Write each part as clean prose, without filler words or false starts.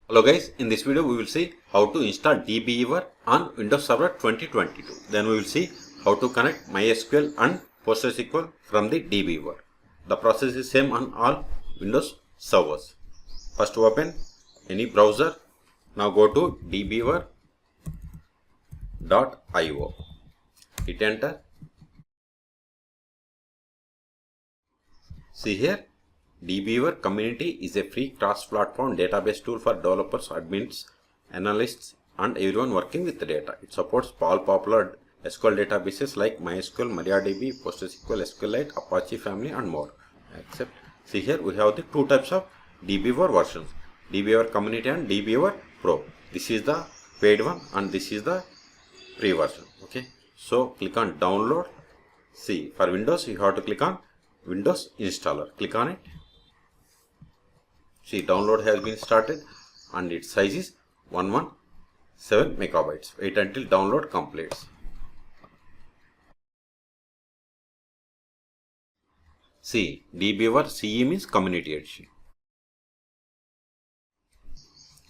Hello guys, in this video we will see how to install DBeaver on Windows Server 2022. Then we will see how to connect MySQL and PostgreSQL from the DBeaver. The process is same on all Windows servers. First open any browser. Now go to dbeaver.io. Hit enter. See here, DBeaver Community is a free cross-platform database tool for developers, admins, analysts, and everyone working with data. It supports all popular SQL databases like MySQL, MariDB, PostgreSQL, SQLite, Apache family, and more. Except, see here we have the two types of DBeaver versions: DBeaver Community and DBeaver Pro. This is the paid one, and this is the free version. Okay, so click on download. See, for Windows you have to click on Windows installer. Click on it. See, download has been started and its size is 117 megabytes. Wait until download completes. See, DBeaver CE means Community Edition.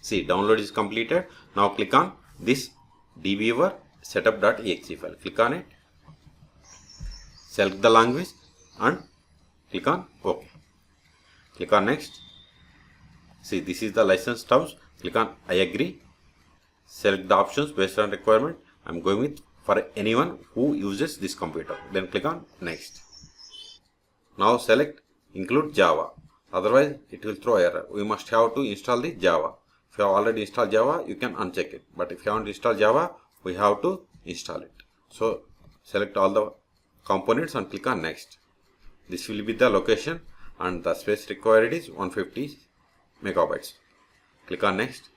See, download is completed. Now click on this DBeaver setup.exe file. Click on it. Select the language and click on OK. Click on next. See, this is the license terms. Click on I agree. Select the options based on requirement. I am going with for anyone who uses this computer. Then click on next. Now select include Java. Otherwise it will throw error. We must have to install the Java. If you have already installed Java, you can uncheck it. But if you haven't installed Java, we have to install it. So select all the components and click on next. This will be the location and the space required is 150 megabytes. Click on next.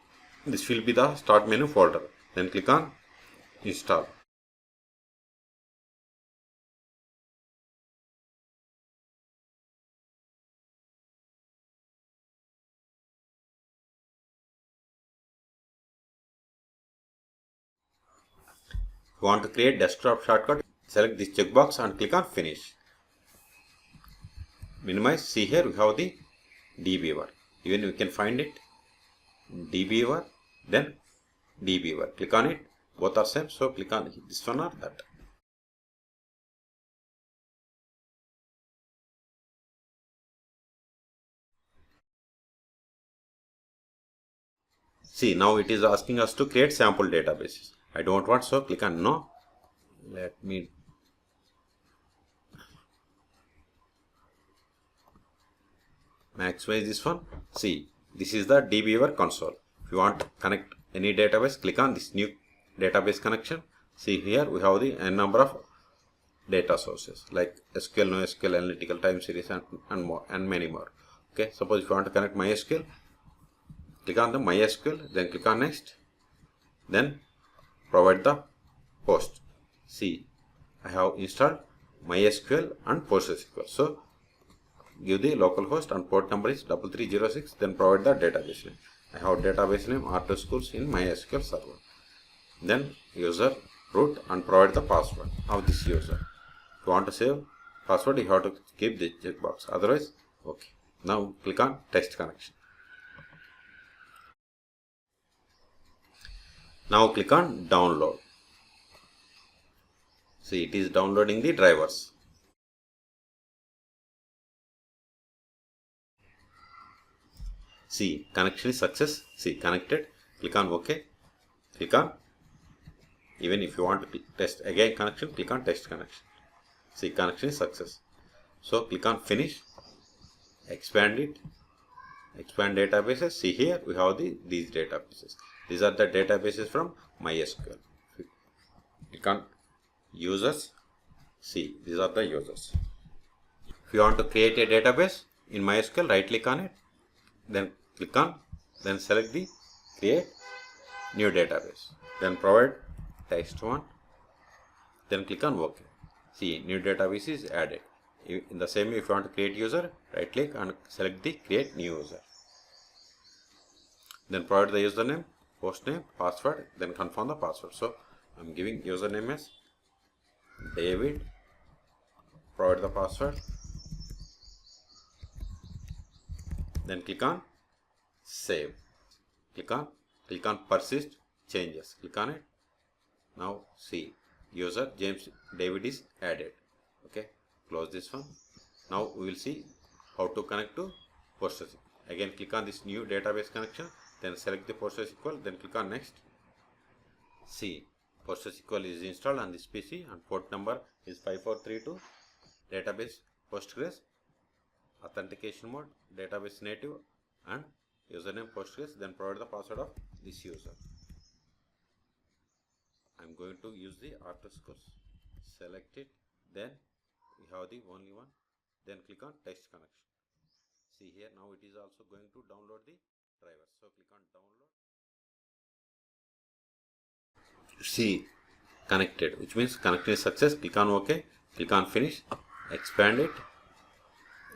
This will be the start menu folder. Then click on install. If you want to create desktop shortcut, select this checkbox and click on finish. Minimize. See here we have the DBeaver. Even we can find it DBeaver, then DBeaver. Click on it. Both are same. So click on this one or that. See, now it is asking us to create sample databases. I don't want, so click on no. Let me maximize this one. See, this is the DBeaver console. If you want to connect any database, click on this new database connection. See here we have the n number of data sources like SQL, NoSQL, analytical, time series, and more, and many more. Okay, suppose if you want to connect MySQL, click on the MySQL, then click on next, then provide the host. See, I have installed MySQL and PostgreSQL. So give the local host and port number is 3306, then provide the database name. I have database name R2 schools in MySQL server. Then user root and provide the password of this user. If you want to save password, you have to keep the checkbox. Otherwise, okay. Now click on test connection. Now click on download. See, it is downloading the drivers. See, connection is success. See, connected. Click on OK. Click on, even if you want to test again connection, click on test connection. See, connection is success. So click on finish. Expand it. Expand databases. See here we have these databases. These are the databases from MySQL. Click on users. See, these are the users. If you want to create a database in MySQL, right click on it. Then click on, then select the create new database. Then provide text one. Then click on OK. See, new database is added. In the same way, if you want to create user, right click and select the create new user. Then provide the username, host name, password, then confirm the password. So I am giving username as David. Provide the password. Then click on save. click on persist changes, click on it. Now see, user James David is added. Okay, close this one. Now we will see how to connect to PostgreSQL. Again click on this new database connection, then select the PostgreSQL, then click on next. See, PostgreSQL is installed on this PC and port number is 5432. Database Postgres, authentication mode, database native, and username Postgres. Then provide the password of this user. I'm going to use the RTOS. Select it, then we have the only one, then click on test connection. See here, now it is also going to download the driver, so click on download. See, connected, which means connection is success. Click on OK, click on finish, expand it,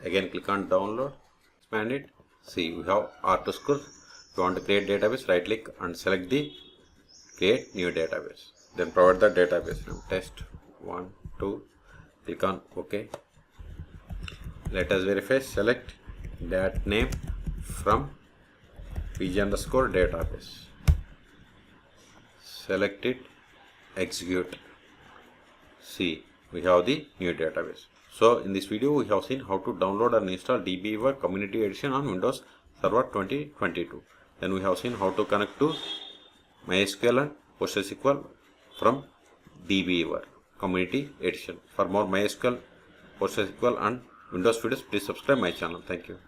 again click on download, expand it. See, we have RTOS. If you want to create database, right click and select the create new database, then provide the database name test 1 2, click on OK. Let us verify. Select that name from pg_database, select it, execute. See, we have the new database. So in this video we have seen how to download and install DBeaver Community Edition on Windows Server 2022. Then we have seen how to connect to MySQL and PostgreSQL from DBeaver Community Edition. For more MySQL, PostgreSQL and Windows videos, please subscribe my channel. Thank you.